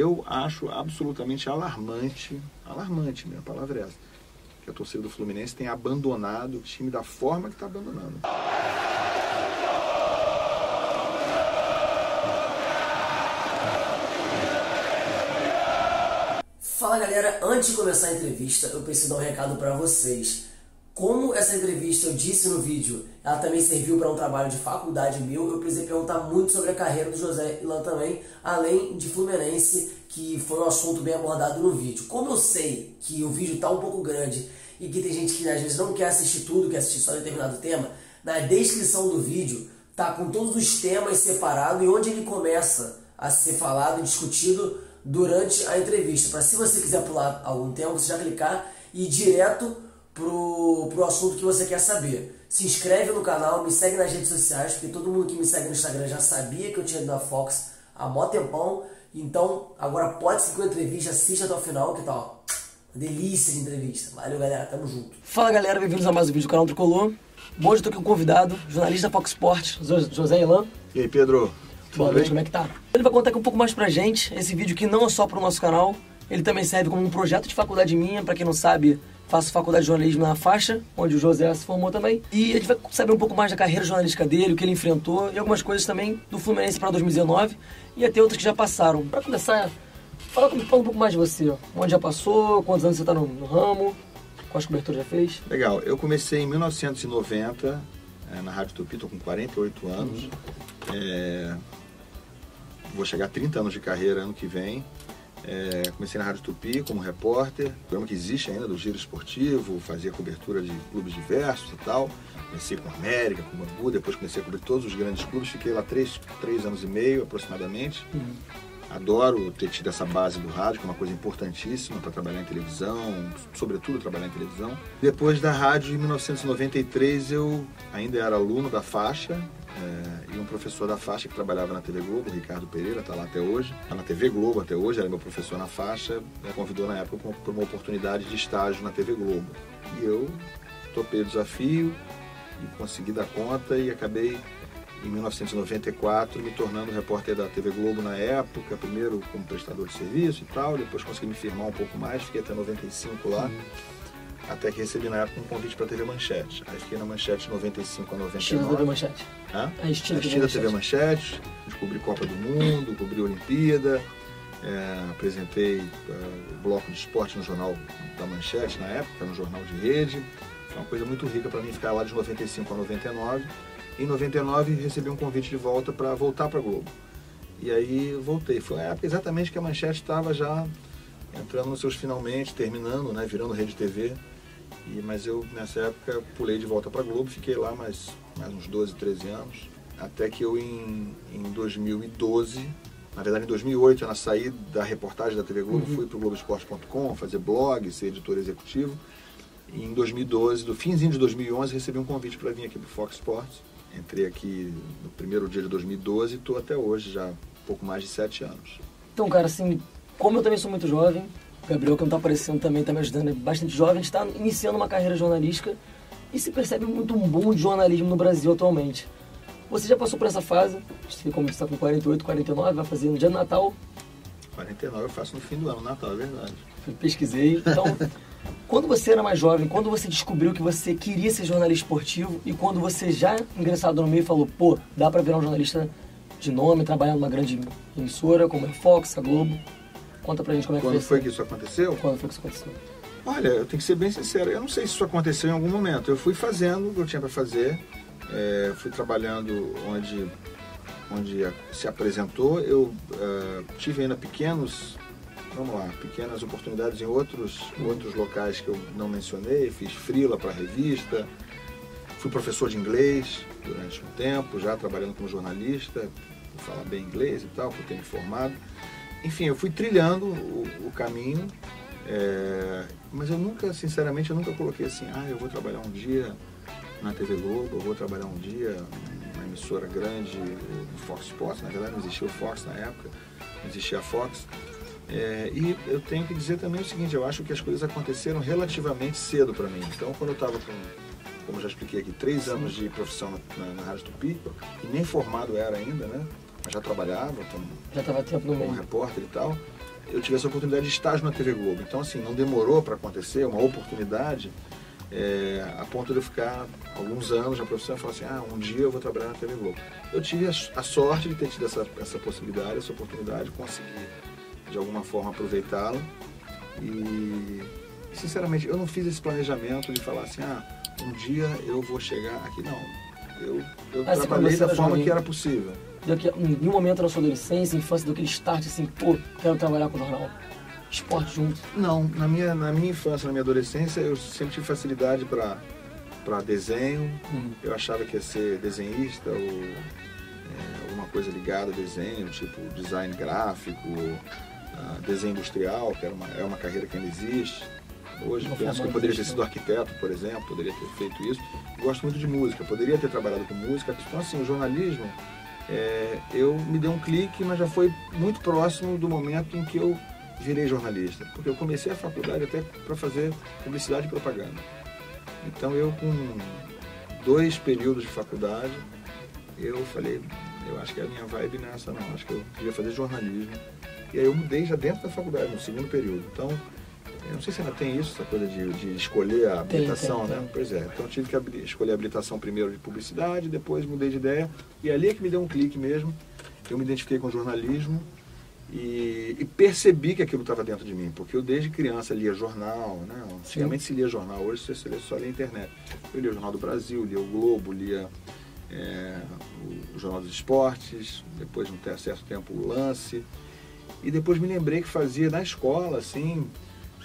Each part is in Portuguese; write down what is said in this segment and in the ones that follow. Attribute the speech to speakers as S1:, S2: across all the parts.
S1: Eu acho absolutamente alarmante, minha palavra é essa, que a torcida do Fluminense tem abandonado o time da forma que está abandonando.
S2: Fala galera, antes de começar a entrevista, eu preciso dar um recado para vocês. Como essa entrevista eu disse no vídeo, ela também serviu para um trabalho de faculdade meu, eu precisei perguntar muito sobre a carreira do José Ilan também, além de Fluminense, que foi um assunto bem abordado no vídeo. Como eu sei que o vídeo está um pouco grande e que tem gente que às vezes não quer assistir tudo, quer assistir só determinado tema, na descrição do vídeo tá com todos os temas separados e onde ele começa a ser falado e discutido durante a entrevista. Para se você quiser pular algum tema, você já clicar e ir direto pro assunto que você quer saber. Se inscreve no canal, me segue nas redes sociais, porque todo mundo que me segue no Instagram já sabia que eu tinha ido na Fox há mó tempão. Então, agora pode seguir com a entrevista, assiste até o final, que tá, ó, uma delícia de entrevista. Valeu, galera, tamo junto. Fala, galera, bem-vindos a mais um vídeo do canal Tricolor. Hoje eu tô aqui com um convidado, jornalista da Fox Sports, José Ilan.
S1: E aí, Pedro?
S2: Boa noite, como é que tá? Ele vai contar aqui um pouco mais pra gente, esse vídeo que não é só pro nosso canal, ele também serve como um projeto de faculdade minha, pra quem não sabe, faço faculdade de jornalismo na Faixa, onde o José se formou também. E a gente vai saber um pouco mais da carreira jornalística dele, o que ele enfrentou, e algumas coisas também do Fluminense para 2019, e até outras que já passaram. Pra começar, fala um pouco mais de você, ó. Onde já passou, quantos anos você tá no ramo, quais coberturas já fez?
S1: Legal, eu comecei em 1990, na Rádio Tupi, tô com 48 anos. Vou chegar a 30 anos de carreira ano que vem. Comecei na Rádio Tupi como repórter, programa que existe ainda do Giro Esportivo, fazia cobertura de clubes diversos e tal. Comecei com a América, com o Bangu, depois comecei a cobrir todos os grandes clubes, fiquei lá 3 anos e meio aproximadamente. Adoro ter tido essa base do rádio, que é uma coisa importantíssima para trabalhar em televisão, sobretudo trabalhar em televisão. Depois da rádio, em 1993, eu ainda era aluno da Faixa, e um professor da Faixa que trabalhava na TV Globo, o Ricardo Pereira, está lá até hoje, está na TV Globo até hoje, era meu professor na Faixa, me convidou na época para uma oportunidade de estágio na TV Globo. E eu topei o desafio e consegui dar conta e acabei, em 1994, me tornando repórter da TV Globo na época, primeiro como prestador de serviço e tal, depois consegui me firmar um pouco mais, fiquei até 95 lá. Até que recebi na época um convite para a TV Manchete. Aí fiquei na Manchete de 95 a 99.
S2: Estilo TV Manchete.
S1: A estilo TV Manchete. Descobri Copa do Mundo, cobri Olimpíada, apresentei o bloco de esporte no jornal da Manchete na época, no jornal de rede. Foi uma coisa muito rica para mim ficar lá de 95 a 99. Em 99 recebi um convite de volta para voltar para a Globo. E aí voltei. Foi a época exatamente que a Manchete estava já entrando nos seus finalmente, terminando, né, virando Rede TV. Mas eu, nessa época, pulei de volta para a Globo, fiquei lá mais uns 12, 13 anos, até que eu, em 2012, na verdade em 2008, eu saí da reportagem da TV Globo, fui para o Globoesporte.com, fazer blog, ser editor executivo, e em 2012, do finzinho de 2011, recebi um convite para vir aqui para o Fox Sports. Entrei aqui no primeiro dia de 2012 e estou até hoje, já pouco mais de 7 anos.
S2: Então, cara, assim, como eu também sou muito jovem, o Gabriel, que não está aparecendo também, está me ajudando, é bastante jovem, a gente está iniciando uma carreira jornalística e se percebe muito um boom de jornalismo no Brasil atualmente. Você já passou por essa fase, como você está com 48, 49, vai fazer no dia do Natal?
S1: 49 eu faço no fim do ano, Natal, é verdade.
S2: Eu pesquisei. Então, quando você era mais jovem, quando você descobriu que você queria ser jornalista esportivo e quando você já ingressado no meio falou, pô, dá para virar um jornalista de nome, trabalhar numa grande emissora como a Fox, a Globo. Conta pra gente como é que foi.
S1: Quando foi que isso aconteceu?
S2: Quando foi que isso aconteceu?
S1: Olha, eu tenho que ser bem sincero, eu não sei se isso aconteceu em algum momento. Eu fui fazendo o que eu tinha para fazer, fui trabalhando onde se apresentou. Eu tive ainda pequenas oportunidades em outros locais que eu não mencionei. Fiz freela para revista, fui professor de inglês durante um tempo, já trabalhando como jornalista, por falar bem inglês e tal, por ter me formado. Enfim, eu fui trilhando o caminho, mas eu nunca, sinceramente, eu nunca coloquei assim, eu vou trabalhar um dia na TV Globo, eu vou trabalhar um dia numa emissora grande, no Fox Sports. Na verdade não existia o Fox na época, não existia a Fox. E eu tenho que dizer também o seguinte, eu acho que as coisas aconteceram relativamente cedo para mim. Então, quando eu estava com, como já expliquei aqui, 3 anos de profissão na Rádio Tupi, e nem formado era ainda, né? Mas já trabalhava
S2: já estava tempo no meio,
S1: como repórter e tal. eu tive essa oportunidade de estágio na TV Globo. Então, assim, não demorou para acontecer, uma oportunidade, a ponto de eu ficar alguns anos na profissão e falar assim, um dia eu vou trabalhar na TV Globo. Eu tive a sorte de ter tido essa possibilidade, essa oportunidade, conseguir de alguma forma aproveitá-la. E, sinceramente, eu não fiz esse planejamento de falar assim, um dia eu vou chegar aqui, não. Eu trabalhei da forma que era possível.
S2: Em nenhum momento na sua adolescência, infância, daquele start assim, quero trabalhar com o jornal, esporte junto?
S1: Não, na minha infância, na minha adolescência, eu sempre tive facilidade para desenho. Eu achava que ia ser desenhista ou alguma coisa ligada a desenho, tipo design gráfico, desenho industrial, que é uma carreira que ainda existe. Hoje penso que eu poderia ter sido arquiteto, por exemplo, poderia ter feito isso. Gosto muito de música, poderia ter trabalhado com música. Então, assim, o jornalismo, eu me dei um clique, mas já foi muito próximo do momento em que eu virei jornalista. Porque eu comecei a faculdade até para fazer publicidade e propaganda. Então, eu com 2 períodos de faculdade, eu falei, eu acho que a minha vibe não é essa não, acho que eu queria fazer jornalismo. E aí eu mudei já dentro da faculdade, no segundo período. Então, eu não sei se ainda tem isso, essa coisa de escolher a habilitação, né? Pois é, então eu tive que escolher a habilitação primeiro de publicidade, depois mudei de ideia, e ali é que me deu um clique mesmo. Eu me identifiquei com jornalismo e percebi que aquilo estava dentro de mim, porque eu desde criança lia jornal, né? Antigamente se lia jornal, hoje você só lê internet. Eu lia o Jornal do Brasil, lia o Globo, lia o Jornal dos Esportes, depois de um certo tempo o Lance, e depois me lembrei que fazia na escola, assim,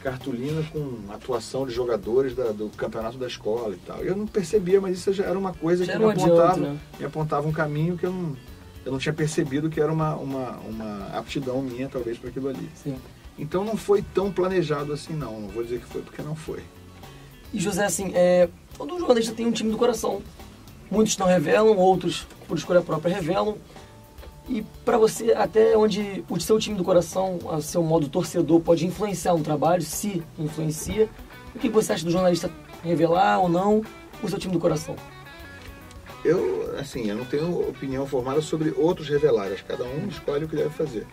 S1: cartolina com atuação de jogadores do campeonato da escola e tal. Eu não percebia, mas isso já era uma coisa que me apontava um caminho que eu não tinha percebido que era uma aptidão minha, talvez, para aquilo ali.
S2: Sim.
S1: Então não foi tão planejado assim, não vou dizer que foi, porque não foi.
S2: E José, assim, todo jornalista tem um time do coração. Muitos não revelam, outros, por escolha própria, revelam. E para você, até onde o seu time do coração, o seu modo torcedor, pode influenciar no trabalho, se influencia, o que você acha do jornalista revelar ou não o seu time do coração?
S1: Eu não tenho opinião formada sobre outros revelarem, cada um escolhe o que deve fazer.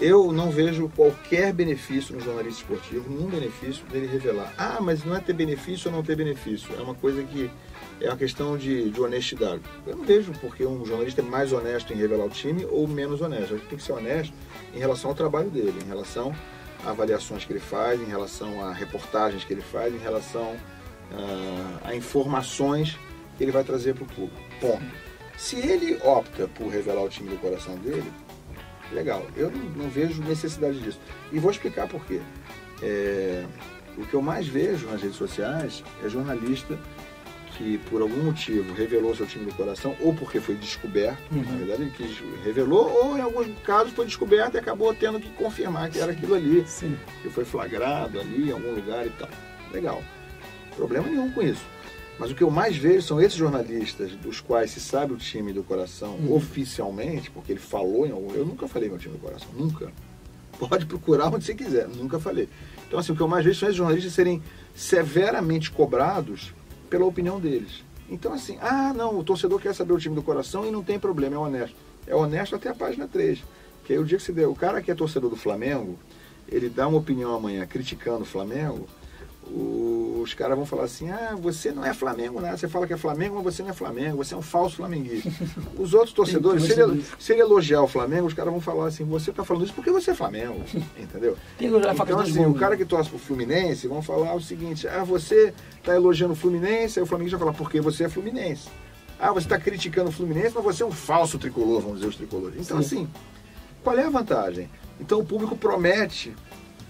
S1: Eu não vejo qualquer benefício no jornalista esportivo, nenhum benefício dele revelar. Mas não é ter benefício ou não ter benefício, é uma coisa que é uma questão de honestidade. Eu não vejo porque um jornalista é mais honesto em revelar o time ou menos honesto. Ele tem que ser honesto em relação ao trabalho dele, em relação a avaliações que ele faz, em relação a reportagens que ele faz, em relação a informações que ele vai trazer para o público. Ponto. Se ele opta por revelar o time do coração dele, legal. Eu não vejo necessidade disso. E vou explicar por quê. O que eu mais vejo nas redes sociais é jornalista que por algum motivo revelou seu time do coração, ou porque foi descoberto, na verdade ele revelou, ou em alguns casos foi descoberto e acabou tendo que confirmar que era aquilo ali,
S2: Sim.
S1: que foi flagrado ali em algum lugar e tal. Legal. Problema nenhum com isso. Mas o que eu mais vejo são esses jornalistas dos quais se sabe o time do coração oficialmente, porque ele falou em algum... Eu nunca falei meu time do coração, nunca. Pode procurar onde você quiser, nunca falei. Então, assim, o que eu mais vejo são esses jornalistas serem severamente cobrados pela opinião deles. Então, assim, não, o torcedor quer saber o time do coração e não tem problema, é honesto. É honesto até a página 3. Que aí o dia que você der, o cara que é torcedor do Flamengo, ele dá uma opinião amanhã criticando o Flamengo, os caras vão falar assim, você não é Flamengo, né? Você fala que é Flamengo, mas você não é Flamengo, você é um falso flamenguista. Os outros torcedores, se ele elogiar o Flamengo, os caras vão falar assim, você está falando isso porque você é Flamengo, entendeu? Então, assim, o cara que torce pro Fluminense vão falar o seguinte, você está elogiando o Fluminense, aí o Flamengo vai falar, porque você é Fluminense. Você está criticando o Fluminense, mas você é um falso tricolor, vamos dizer os tricolores. Então, assim, qual é a vantagem? Então, o público promete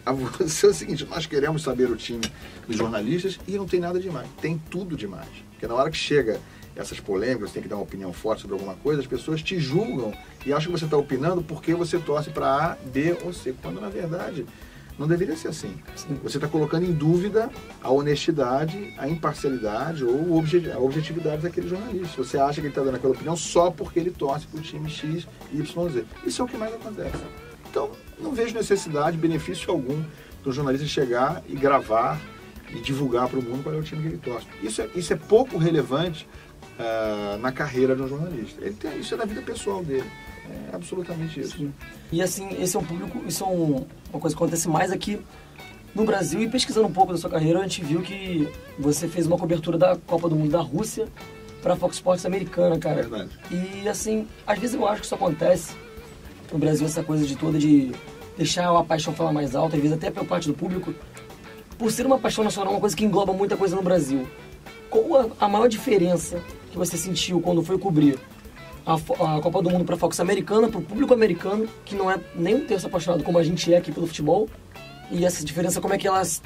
S1: a você o seguinte, nós queremos saber o time dos jornalistas e não tem nada demais, tem tudo demais. Porque na hora que chega essas polêmicas, você tem que dar uma opinião forte sobre alguma coisa, as pessoas te julgam e acham que você está opinando porque você torce para A, B ou C, quando na verdade não deveria ser assim.
S2: Sim.
S1: Você está colocando em dúvida a honestidade, a imparcialidade ou a objetividade daquele jornalista. Você acha que ele está dando aquela opinião só porque ele torce para o time X, Y, Z. Isso é o que mais acontece. Então, não vejo necessidade, benefício algum do jornalista chegar e gravar e divulgar para o mundo qual é o time que ele torce. Isso é pouco relevante na carreira de um jornalista. Isso é da vida pessoal dele. É absolutamente isso.
S2: Sim. E assim, esse é um público, isso é uma coisa que acontece mais aqui no Brasil. E pesquisando um pouco da sua carreira, a gente viu que você fez uma cobertura da Copa do Mundo da Rússia para a Fox Sports americana, cara.
S1: Verdade.
S2: E assim, às vezes eu acho que isso acontece no Brasil, essa coisa de deixar a paixão falar mais alto, às vezes até pela parte do público, por ser uma paixão nacional, uma coisa que engloba muita coisa no Brasil. Qual a maior diferença que você sentiu quando foi cobrir a Copa do Mundo para a Fox americana, para o público americano, que não é nem um terço apaixonado como a gente é aqui pelo futebol, e essa diferença, como é que ela se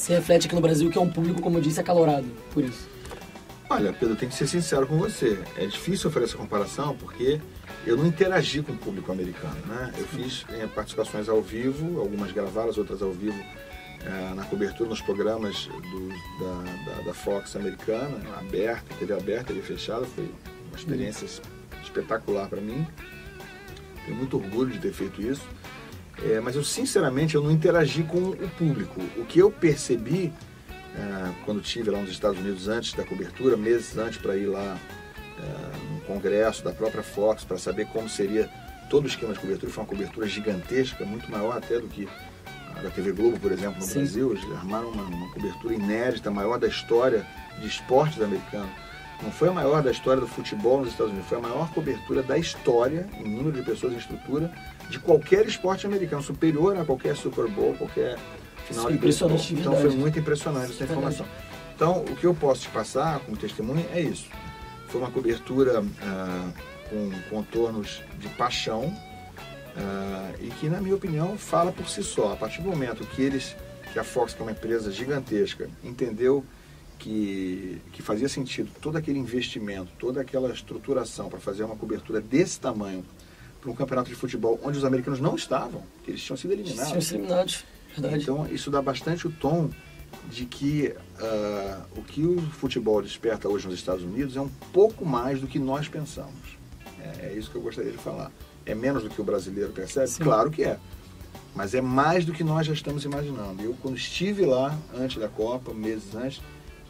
S2: reflete aqui no Brasil, que é um público, como eu disse, acalorado por isso?
S1: Olha, Pedro, eu tenho que ser sincero com você. É difícil fazer essa comparação porque eu não interagi com o público americano, né? Eu fiz participações ao vivo, algumas gravadas, outras ao vivo, na cobertura, nos programas da Fox americana, aberta, TV aberta, TV fechada. Foi uma experiência espetacular para mim. Tenho muito orgulho de ter feito isso. Mas eu, sinceramente, eu não interagi com o público. O que eu percebi quando estive lá nos Estados Unidos antes da cobertura, meses antes, para ir lá no congresso da própria Fox, para saber como seria todo o esquema de cobertura. Foi uma cobertura gigantesca, muito maior até do que a da TV Globo, por exemplo, no
S2: Sim.
S1: Brasil. Eles armaram uma cobertura inédita, maior da história de esportes americanos. Não foi a maior da história do futebol nos Estados Unidos, foi a maior cobertura da história, em número de pessoas, em estrutura, de qualquer esporte americano, superior a qualquer Super Bowl, qualquer final de beisebol. Então foi muito impressionante essa informação. Então, o que eu posso te passar como testemunho é isso. Foi uma cobertura com contornos de paixão e que, na minha opinião, fala por si só. A partir do momento que a Fox, que é uma empresa gigantesca, entendeu que fazia sentido todo aquele investimento, toda aquela estruturação para fazer uma cobertura desse tamanho para um campeonato de futebol onde os americanos não estavam, que eles tinham sido eliminados.
S2: Verdade.
S1: Então isso dá bastante o tom de que o que o futebol desperta hoje nos Estados Unidos é um pouco mais do que nós pensamos. É isso que eu gostaria de falar. É menos do que o brasileiro percebe? Sim. Claro que é. Mas é mais do que nós já estamos imaginando. Eu, quando estive lá, antes da Copa, meses antes,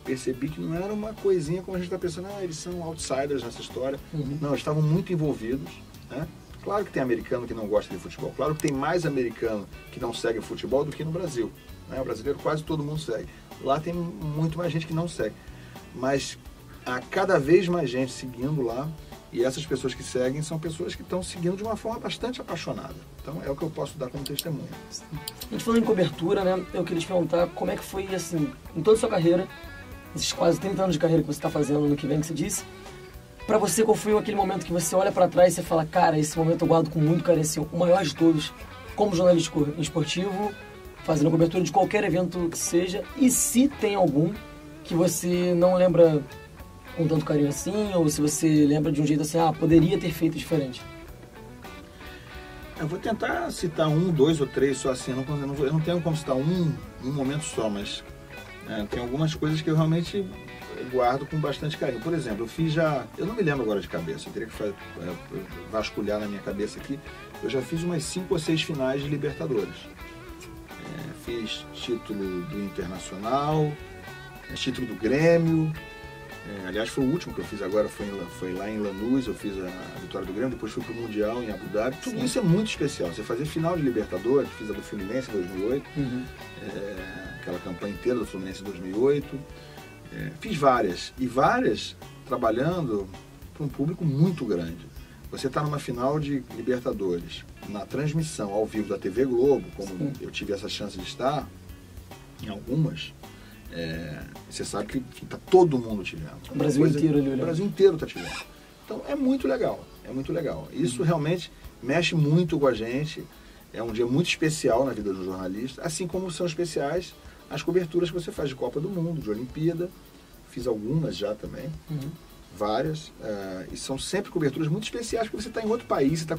S1: percebi que não era uma coisinha como a gente está pensando, eles são outsiders nessa história. Não, eles estavam muito envolvidos, né? Claro que tem americano que não gosta de futebol, claro que tem mais americano que não segue futebol do que no Brasil, né? O brasileiro quase todo mundo segue. Lá tem muito mais gente que não segue, mas há cada vez mais gente seguindo lá, e essas pessoas que seguem são pessoas que estão seguindo de uma forma bastante apaixonada. Então é o que eu posso dar como testemunho.
S2: A gente falou em cobertura, né? Eu queria te perguntar como é que foi, assim, em toda a sua carreira, esses quase 30 anos de carreira que você está fazendo no que vem, que você disse, pra você, qual foi aquele momento que você olha pra trás e você fala, cara, esse momento eu guardo com muito carinho, assim, o maior de todos, como jornalista esportivo, fazendo cobertura de qualquer evento que seja, e se tem algum que você não lembra com tanto carinho assim, ou se você lembra de um jeito assim, poderia ter feito diferente?
S1: Eu vou tentar citar 1, 2 ou 3 só assim, eu não tenho como citar um momento só, mas tem algumas coisas que eu realmente guardo com bastante carinho. Por exemplo, eu não me lembro agora de cabeça, eu teria que vasculhar na minha cabeça aqui, eu já fiz umas 5 ou 6 finais de Libertadores. Fiz título do Internacional, título do Grêmio, aliás foi o último que eu fiz agora, foi lá em Lanús, eu fiz a vitória do Grêmio, depois fui para o Mundial em Abu Dhabi. Tudo Sim. Isso é muito especial, você fazer final de Libertadores, fiz a do Fluminense em 2008, aquela campanha inteira do Fluminense em 2008, fiz várias trabalhando para um público muito grande. Você está numa final de Libertadores, na transmissão ao vivo da TV Globo, como Sim. eu tive essa chance de estar em algumas, você sabe que está todo mundo te vendo.
S2: O Brasil inteiro ali olhando.
S1: O Brasil inteiro está te vendo. Então é muito legal, é muito legal. Isso realmente mexe muito com a gente, é um dia muito especial na vida do jornalista, assim como são especiais as coberturas que você faz de Copa do Mundo, de Olimpíada, fiz algumas já também, várias, e são sempre coberturas muito especiais, porque você está em outro país, você está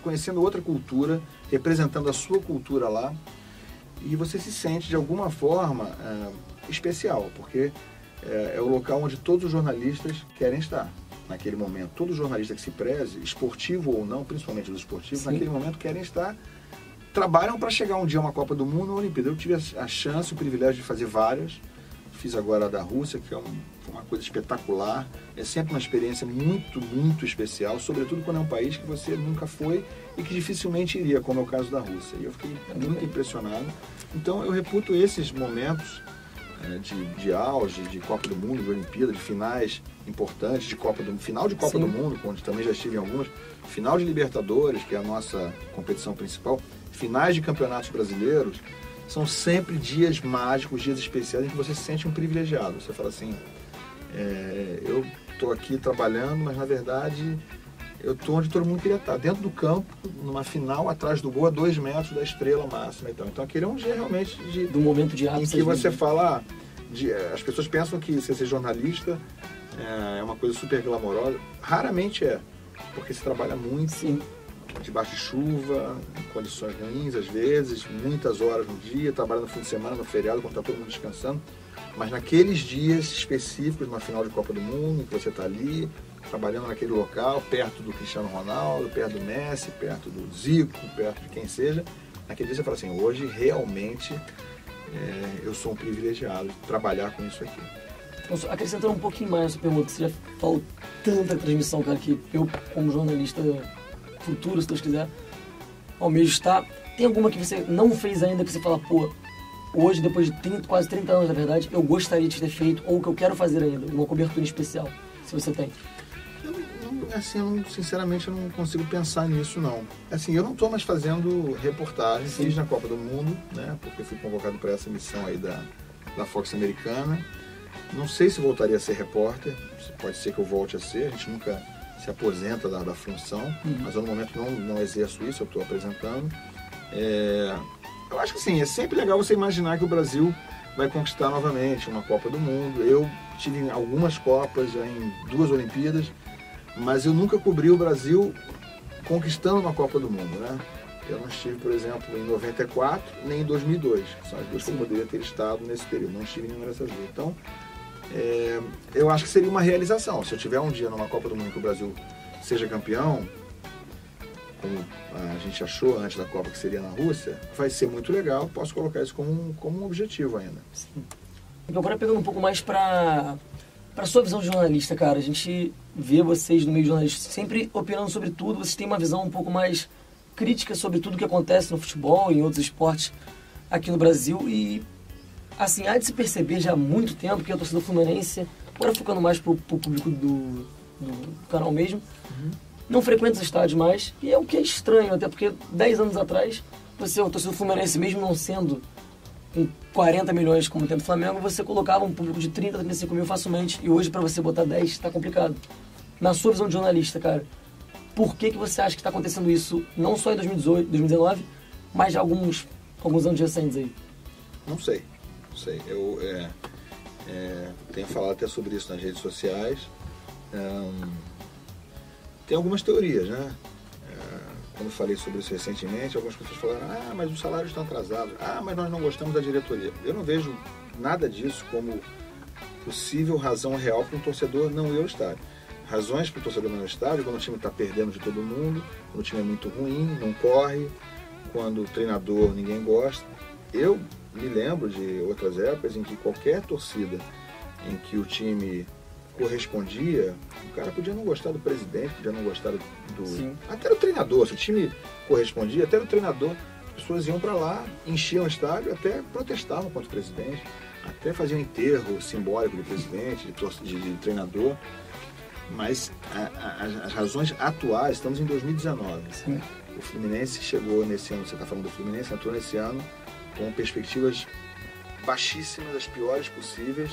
S1: conhecendo outra cultura, representando a sua cultura lá, e você se sente de alguma forma especial, porque é o local onde todos os jornalistas querem estar naquele momento. Todo jornalista que se preze, esportivo ou não, principalmente os esportivos, Sim. naquele momento querem estar, trabalham para chegar um dia a uma Copa do Mundo ou uma Olimpíada. Eu tive a chance, o privilégio de fazer várias, fiz agora a da Rússia, que foi uma coisa espetacular. É sempre uma experiência muito, muito especial, sobretudo quando é um país que você nunca foi e que dificilmente iria, como é o caso da Rússia. E eu fiquei muito impressionado. Então eu reputo esses momentos de auge, de Copa do Mundo, de Olimpíada, de finais importantes, final de Copa do Mundo, onde também já estive em algumas, final de Libertadores, que é a nossa competição principal, finais de campeonatos brasileiros, são sempre dias mágicos, dias especiais em que você se sente um privilegiado. Você fala assim, eu estou aqui trabalhando, mas na verdade eu estou onde todo mundo queria estar, dentro do campo, numa final, atrás do gol, a 2 metros da estrela máxima. Então aquele é um dia realmente
S2: do momento de ápice,
S1: em que você fala, as pessoas pensam que você ser jornalista é uma coisa super glamourosa. Raramente é, porque você trabalha muito.
S2: Sim.
S1: Debaixo de chuva, em condições ruins às vezes, muitas horas no dia, trabalhando no fim de semana, no feriado, quando está todo mundo descansando. Mas naqueles dias específicos, numa final de Copa do Mundo, em que você está ali, trabalhando naquele local, perto do Cristiano Ronaldo, perto do Messi, perto do Zico, perto de quem seja, naquele dia você fala assim, hoje realmente eu sou um privilegiado de trabalhar com isso aqui.
S2: Acrescentando um pouquinho mais essa pergunta, você já falou tanta transmissão, cara, que eu, como jornalista futuro, se Deus quiser, almejo estar. Tem alguma que você não fez ainda que você fala, pô, hoje, depois de quase 30 anos, na verdade, eu gostaria de ter feito, ou que eu quero fazer ainda, uma cobertura especial, se você tem?
S1: Sinceramente, eu não consigo pensar nisso, não. Assim, eu não estou mais fazendo reportagem, fiz na Copa do Mundo, né, porque fui convocado para essa missão aí da Fox americana. Não sei se voltaria a ser repórter, pode ser que eu volte a ser, a gente nunca se aposenta da função, mas eu no momento não exerço isso, eu estou apresentando. Eu acho que sim, é sempre legal você imaginar que o Brasil vai conquistar novamente uma Copa do Mundo. Eu tive algumas Copas, já em 2 Olimpíadas, mas eu nunca cobri o Brasil conquistando uma Copa do Mundo, né? Eu não estive, por exemplo, em 94, nem em 2002, que são as duas que eu poderia ter estado nesse período, não estive em nenhuma dessas duas. Então, eu acho que seria uma realização. Se eu tiver um dia numa Copa do Mundo que o Brasil seja campeão, como a gente achou antes da Copa que seria na Rússia, vai ser muito legal, posso colocar isso como um objetivo ainda.
S2: Sim. Agora pegando um pouco mais para sua visão de jornalista, cara, a gente vê vocês no meio de jornalista sempre opinando sobre tudo, vocês têm uma visão um pouco mais crítica sobre tudo que acontece no futebol e em outros esportes aqui no Brasil e assim, há de se perceber já há muito tempo que a torcida fluminense, agora focando mais pro público do canal mesmo, não frequenta os estádios mais, e é o que é estranho, até porque 10 anos atrás, você, o torcedor fluminense, mesmo não sendo com 40 milhões como tem no Flamengo, você colocava um público de 30, 35 mil facilmente, e hoje para você botar 10 está complicado. Na sua visão de jornalista, cara, por que você acha que está acontecendo isso, não só em 2018, 2019, mas de alguns anos recentes aí?
S1: Não sei. Eu tenho falado até sobre isso nas redes sociais. Tem algumas teorias, né? Quando eu falei sobre isso recentemente, algumas pessoas falaram, mas os salários estão atrasados, mas nós não gostamos da diretoria. Eu não vejo nada disso como possível razão real para um torcedor não ir ao estádio. Razões para o torcedor não ir ao estádio, quando o time está perdendo de todo mundo, quando o time é muito ruim, não corre, quando o treinador ninguém gosta. Eu me lembro de outras épocas em que qualquer torcida em que o time correspondia, o cara podia não gostar do presidente, podia não gostar até do treinador. Se o time correspondia, até o treinador, as pessoas iam para lá, enchiam o estádio, até protestavam contra o presidente, até faziam enterro simbólico do presidente, de treinador. Mas as razões atuais, estamos em 2019. Né? O Fluminense chegou nesse ano, você está falando do Fluminense, entrou nesse ano com perspectivas baixíssimas, as piores possíveis,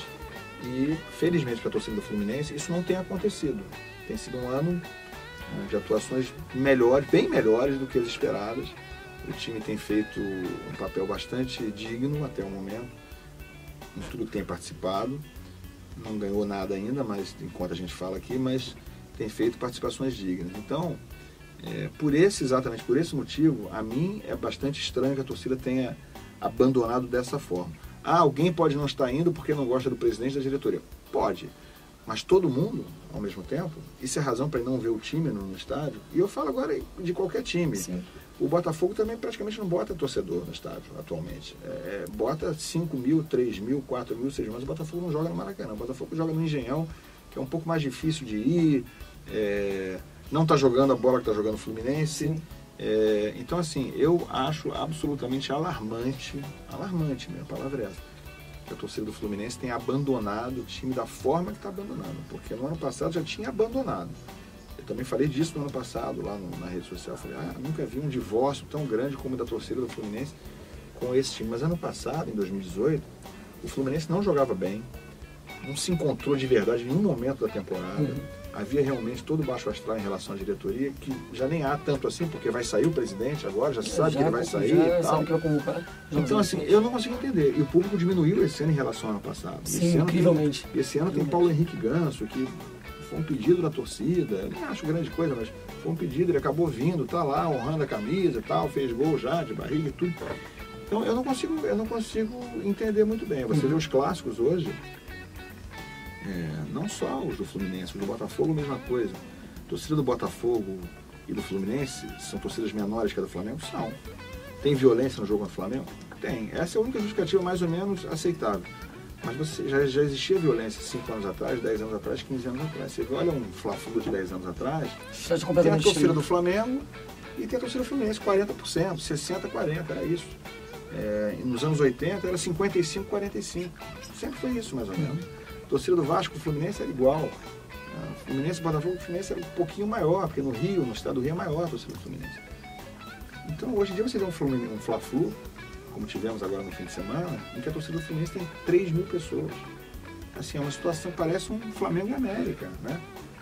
S1: e felizmente para a torcida do Fluminense isso não tem acontecido. Tem sido um ano de atuações melhores, bem melhores do que as esperadas. O time tem feito um papel bastante digno até o momento, em tudo que tem participado. Não ganhou nada ainda, mas enquanto a gente fala aqui, mas tem feito participações dignas. Então, exatamente por esse motivo, a mim é bastante estranho que a torcida tenha abandonado dessa forma. Alguém pode não estar indo porque não gosta do presidente da diretoria. Pode, mas todo mundo, ao mesmo tempo, isso é razão para não ver o time no estádio. E eu falo agora de qualquer time. Sim. O Botafogo também praticamente não bota torcedor no estádio atualmente. Bota 5 mil, 3 mil, 4 mil, 6 mil, mas o Botafogo não joga no Maracanã. O Botafogo joga no Engenhão, que é um pouco mais difícil de ir, não está jogando a bola que está jogando o Fluminense. Então, assim, eu acho absolutamente alarmante, minha palavra é essa, que a torcida do Fluminense tem abandonado o time da forma que está abandonando, porque no ano passado já tinha abandonado. Eu também falei disso no ano passado, lá na rede social. Falei, nunca vi um divórcio tão grande como o da torcida do Fluminense com esse time. Mas ano passado, em 2018, o Fluminense não jogava bem, não se encontrou de verdade em nenhum momento da temporada. Havia realmente todo baixo astral em relação à diretoria, que já nem há tanto assim, porque vai sair o presidente agora, já sabe que ele vai sair e tal. Então, assim, eu não consigo entender. E o público diminuiu esse ano em relação ao ano passado.
S2: Sim, incrivelmente.
S1: Esse ano tem Paulo Henrique Ganso, que foi um pedido da torcida, eu nem acho grande coisa, mas foi um pedido, ele acabou vindo, tá lá, honrando a camisa e tal, fez gol já, de barriga e tudo. Então eu não consigo entender muito bem. Você vê os clássicos hoje, não só os do Fluminense, os do Botafogo, a mesma coisa. A torcida do Botafogo e do Fluminense são torcidas menores que a do Flamengo? São. Tem violência no jogo contra o Flamengo? Tem. Essa é a única justificativa mais ou menos aceitável. Mas já existia violência 5 anos atrás, 10 anos atrás, 15 anos atrás. Você olha um Fla-Flu de 10 anos atrás, tem a torcida do Flamengo e tem a torcida do Fluminense, 40%, 60%, 40%, era isso. Nos anos 80 era 55-45%. Sempre foi isso, mais ou menos. A torcida do Vasco e do Fluminense era igual. O Fluminense, o Botafogo, o Fluminense era um pouquinho maior, porque no Rio, no estado do Rio, é maior a torcida do Fluminense. Então, hoje em dia, você vê um Fla-Flu, como tivemos agora no fim de semana, em que a torcida do Fluminense tem 3 mil pessoas. Assim, é uma situação que parece um Flamengo e América, né?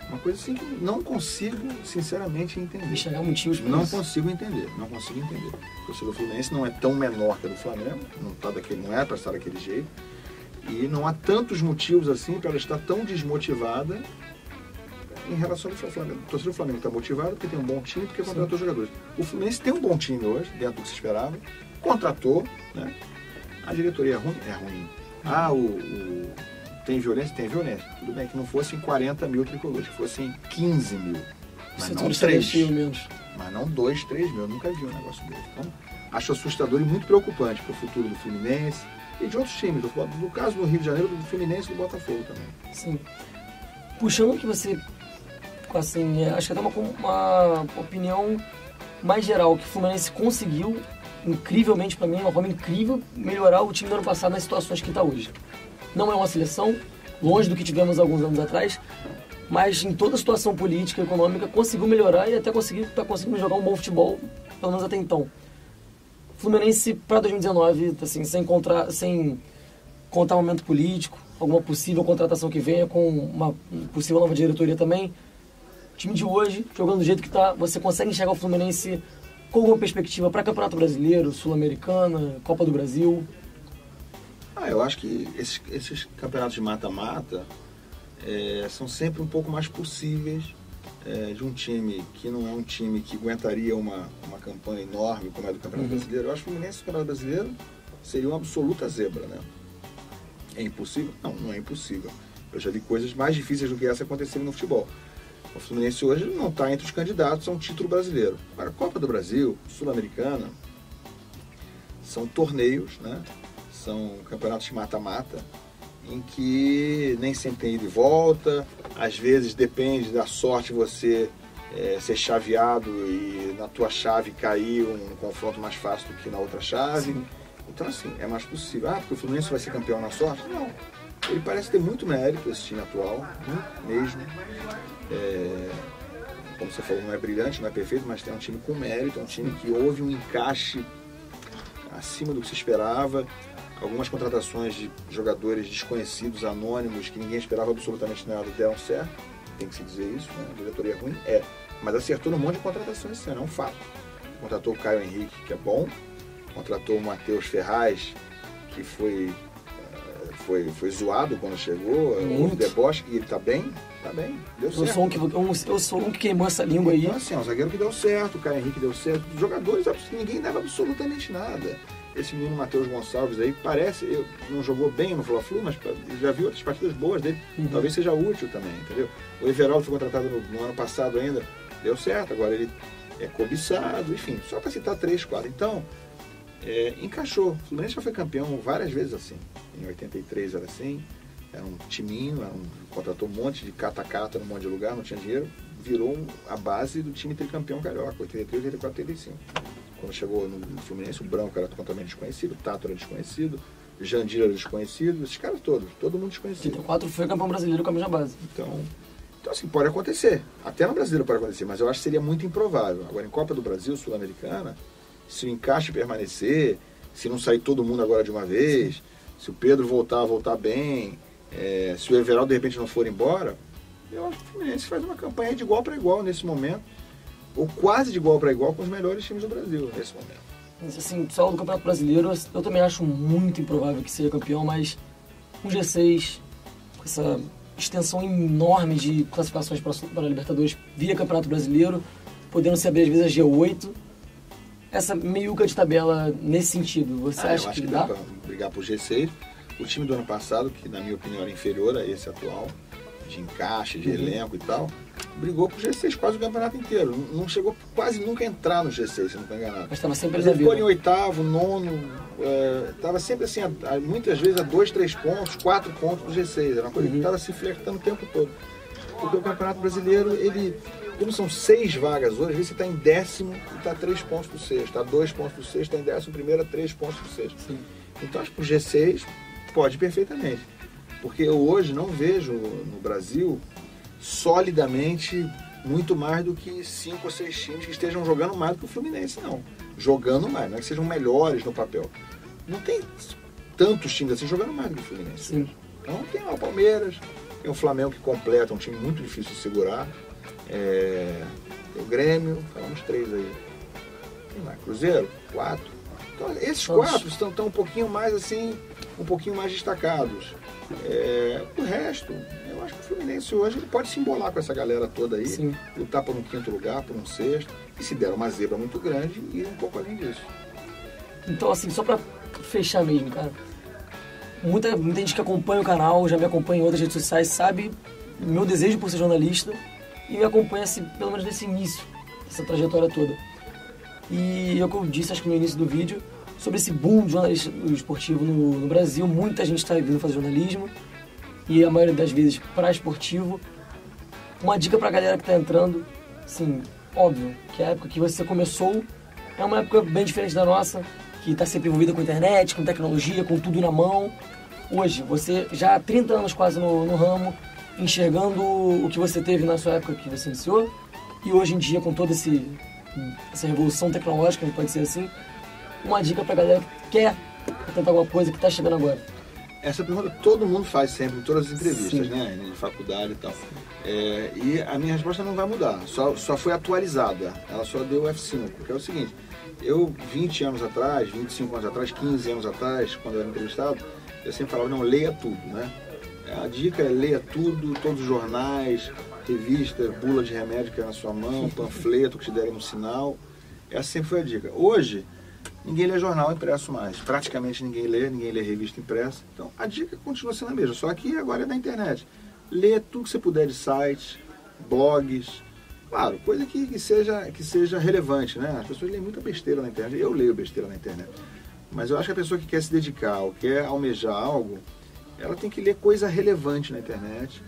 S1: Uma coisa assim que não consigo, sinceramente, entender. Não consigo entender. A torcida do Fluminense não é tão menor que a do Flamengo, não é para estar daquele jeito, e não há tantos motivos assim para ela estar tão desmotivada em relação ao Flamengo. A torcida do Flamengo está motivada porque tem um bom time, porque contratou jogadores. O Fluminense tem um bom time hoje, dentro do que se esperava, contratou, né? A diretoria é ruim. Tem violência? Tem violência. Tudo bem que não fossem 40 mil tricolores, que fossem 15 mil. Mas não 3. Mas não 2, 3 mil. Eu nunca vi um negócio desse. Então, acho assustador e muito preocupante para o futuro do Fluminense e de outros times. No caso do Rio de Janeiro, do Fluminense e do Botafogo também.
S2: Sim. Puxando o que você... Assim, acho que até uma opinião mais geral, que o Fluminense conseguiu, incrivelmente para mim, uma forma incrível, melhorar o time do ano passado nas situações que está hoje. Não é uma seleção, longe do que tivemos alguns anos atrás, mas em toda a situação política e econômica conseguiu melhorar e até está conseguindo jogar um bom futebol, pelo menos até então. Fluminense para 2019, assim, sem contar momento político, alguma possível contratação que venha com uma possível nova diretoria também. O time de hoje, jogando do jeito que está, você consegue enxergar o Fluminense com alguma perspectiva para Campeonato Brasileiro, Sul-Americana, Copa do Brasil?
S1: Eu acho que esses campeonatos de mata-mata são sempre um pouco mais possíveis de um time que não é um time que aguentaria uma campanha enorme como é do Campeonato Brasileiro. Eu acho que o Fluminense no Campeonato Brasileiro seria uma absoluta zebra, né? É impossível? Não é impossível. Eu já vi coisas mais difíceis do que essa acontecerem no futebol. O Fluminense hoje não está entre os candidatos a um título brasileiro. Agora, Copa do Brasil, Sul-Americana, são torneios, né? São campeonatos de mata-mata, em que nem sempre tem ida e volta, às vezes depende da sorte você ser chaveado e na tua chave cair um confronto mais fácil do que na outra chave. Sim. Então, assim, é mais possível. Porque o Fluminense vai ser campeão na sorte? Não. Ele parece ter muito mérito, esse time atual, muito mesmo. Como você falou, não é brilhante, não é perfeito, mas tem um time com mérito, é um time que houve um encaixe acima do que se esperava. Algumas contratações de jogadores desconhecidos, anônimos, que ninguém esperava absolutamente nada, deram certo. Tem que se dizer isso, né? A diretoria é ruim? Mas acertou num monte de contratações esse ano, é um fato. Contratou o Caio Henrique, que é bom. Contratou o Matheus Ferraz, que foi zoado quando chegou. Houve deboche, e ele tá bem, deu certo.
S2: Eu sou um que queimou essa língua aí.
S1: Então, assim, um zagueiro que deu certo, o Caio Henrique deu certo. Jogadores, ninguém dava absolutamente nada. Esse menino Matheus Gonçalves aí, não jogou bem no Fla-Flu, mas já viu outras partidas boas dele. Talvez seja útil também, entendeu? O Everaldo foi contratado no ano passado ainda, deu certo. Agora ele é cobiçado, enfim, só para citar 3, 4. Então, encaixou. O Fluminense já foi campeão várias vezes assim. Em 83 era assim, era um timinho, contratou um monte de cata-cata num monte de lugar, não tinha dinheiro, virou a base do time tricampeão carioca, 83, 84, 85. Quando chegou no Fluminense, o Branco era totalmente desconhecido, o Tato era desconhecido, o Jandir era desconhecido, esses caras todos, todo mundo desconhecido.
S2: 84 foi campeão brasileiro com a mesma base.
S1: Então assim, pode acontecer. Até no brasileiro pode acontecer, mas eu acho que seria muito improvável. Agora, em Copa do Brasil, Sul-Americana, se o encaixe permanecer, se não sair todo mundo agora de uma vez, se o Pedro voltar bem, se o Everaldo de repente não for embora, eu acho que o Fluminense faz uma campanha de igual para igual nesse momento, ou quase de igual para igual com os melhores times do Brasil nesse momento.
S2: Assim, só do Campeonato Brasileiro, eu também acho muito improvável que seja campeão, mas um G6, com essa extensão enorme de classificações para a Libertadores via Campeonato Brasileiro, podendo ser às vezes a G8, essa meiuca de tabela nesse sentido, você acha que dá?
S1: Para brigar por G6, o time do ano passado, que na minha opinião era inferior a esse atual, de encaixe, de elenco e tal, brigou por G6 quase o campeonato inteiro, não chegou quase nunca a entrar no G6, se não estou enganado.
S2: Mas estava sempre
S1: ele ficou em 8º, 9º, estava sempre assim, muitas vezes a 2, 3 pontos, 4 pontos do G6, era uma coisa que estava se flertando o tempo todo. Porque o Campeonato Brasileiro, como são 6 vagas hoje, às vezes você está em 10º e está 3 pontos do sexto, está 2 pontos do sexto, está em 11º, 3 pontos do sexto.
S2: Sim.
S1: Então acho que o G6 pode perfeitamente. Porque eu hoje não vejo no Brasil solidamente muito mais do que 5 ou 6 times que estejam jogando mais do que o Fluminense, não. Jogando mais, não é que sejam melhores no papel. Não tem tantos times assim jogando mais do que o Fluminense.
S2: Sim.
S1: Então tem lá o Palmeiras, tem o Flamengo que completa, um time muito difícil de segurar. Tem o Grêmio, falamos 3 aí. Tem mais Cruzeiro, 4. Então esses 4 estão um pouquinho mais assim, um pouquinho mais destacados. O resto, eu acho que o Fluminense hoje ele pode se embolar com essa galera toda aí,
S2: Sim.
S1: lutar por um 5º lugar, por um 6º, e se der uma zebra muito grande, ir um pouco além disso.
S2: Então, assim, só pra fechar mesmo, cara, muita gente que acompanha o canal, já me acompanha em outras redes sociais, sabe meu desejo por ser jornalista e me acompanha, assim, pelo menos nesse início, essa trajetória toda. E eu disse, acho que no início do vídeo, sobre esse boom de jornalismo esportivo no Brasil. Muita gente está vindo fazer jornalismo e a maioria das vezes para esportivo. Uma dica para a galera que está entrando, assim, óbvio, que a época que você começou é uma época bem diferente da nossa, que está sempre envolvida com internet, com tecnologia, com tudo na mão. Hoje, você já há 30 anos quase no ramo, enxergando o que você teve na sua época que você iniciou, e hoje em dia com toda essa revolução tecnológica, pode ser assim, uma dica pra galera que quer tentar alguma coisa, que tá chegando agora.
S1: Essa pergunta todo mundo faz sempre, em todas as entrevistas,
S2: Sim.
S1: né? De faculdade e tal. E a minha resposta não vai mudar, só foi atualizada, ela só deu F5, porque é o seguinte, eu 20 anos atrás, 25 anos atrás, 15 anos atrás, quando eu era entrevistado, eu sempre falava, não, leia tudo, né? A dica é leia tudo, todos os jornais, revistas, bula de remédio que é na sua mão, panfleto que te derem um sinal, essa sempre foi a dica. Hoje, ninguém lê jornal impresso mais, praticamente ninguém lê revista impressa, então a dica continua sendo a mesma, só que agora é da internet. Lê tudo que você puder de sites, blogs, claro, coisa que seja relevante, né? As pessoas leem muita besteira na internet, eu leio besteira na internet, mas eu acho que a pessoa que quer se dedicar ou quer almejar algo, ela tem que ler coisa relevante na internet,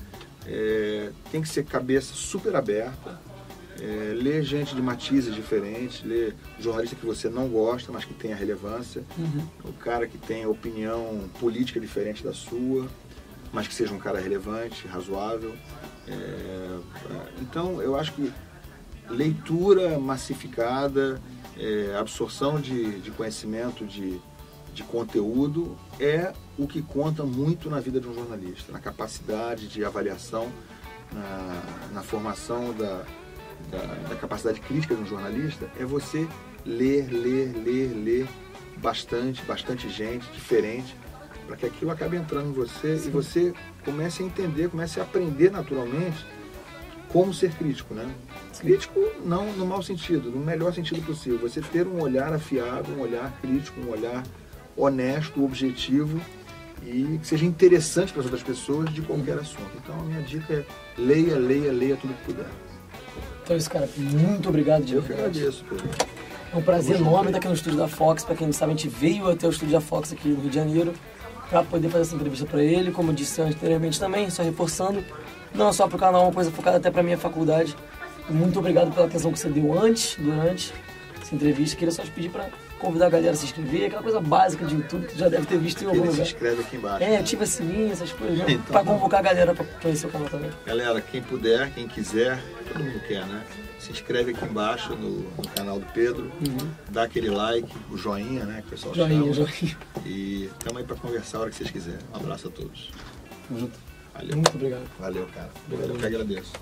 S1: tem que ser cabeça super aberta, ler gente de matizes diferentes, ler jornalista que você não gosta, mas que tenha relevância, o cara que tem opinião política diferente da sua, mas que seja um cara relevante, razoável. Então, eu acho que leitura massificada, absorção de conhecimento, de conteúdo, é o que conta muito na vida de um jornalista, na capacidade de avaliação, na formação da capacidade crítica de um jornalista, é você ler bastante gente, diferente, para que aquilo acabe entrando em você. Sim. E você comece a entender, comece a aprender naturalmente como ser crítico, né? Crítico não no mau sentido, no melhor sentido possível. Você ter um olhar afiado, um olhar crítico, um olhar honesto, objetivo e que seja interessante para as outras pessoas de qualquer assunto. Então a minha dica é leia tudo que puder.
S2: Então é isso, cara. Muito obrigado de
S1: Eu que
S2: verdade.
S1: agradeço, Pedro.
S2: É um prazer enorme estar aqui no estúdio da Fox. Pra quem não sabe, a gente veio até o estúdio da Fox aqui no Rio de Janeiro pra poder fazer essa entrevista pra ele. Como eu disse anteriormente também, só reforçando, não só pro canal, uma coisa focada até pra minha faculdade. Muito obrigado pela atenção que você deu antes, durante essa entrevista. Queria só te pedir pra convidar a galera a se inscrever, aquela coisa básica de YouTube que tu já deve ter visto em algum
S1: Ele
S2: lugar.
S1: se inscreve aqui embaixo.
S2: Ativa sininho, essas coisas, né?
S1: Então,
S2: Pra convocar a galera pra conhecer o canal também.
S1: Galera, quem puder, quem quiser, todo mundo quer, né? Se inscreve aqui embaixo no canal do Pedro, dá aquele like, o joinha, né? Que o pessoal chama.
S2: Joinha.
S1: E estamos aí para conversar a hora que vocês quiserem. Um abraço a todos.
S2: Tamo junto.
S1: Valeu.
S2: Muito obrigado.
S1: Valeu, cara. Eu que agradeço.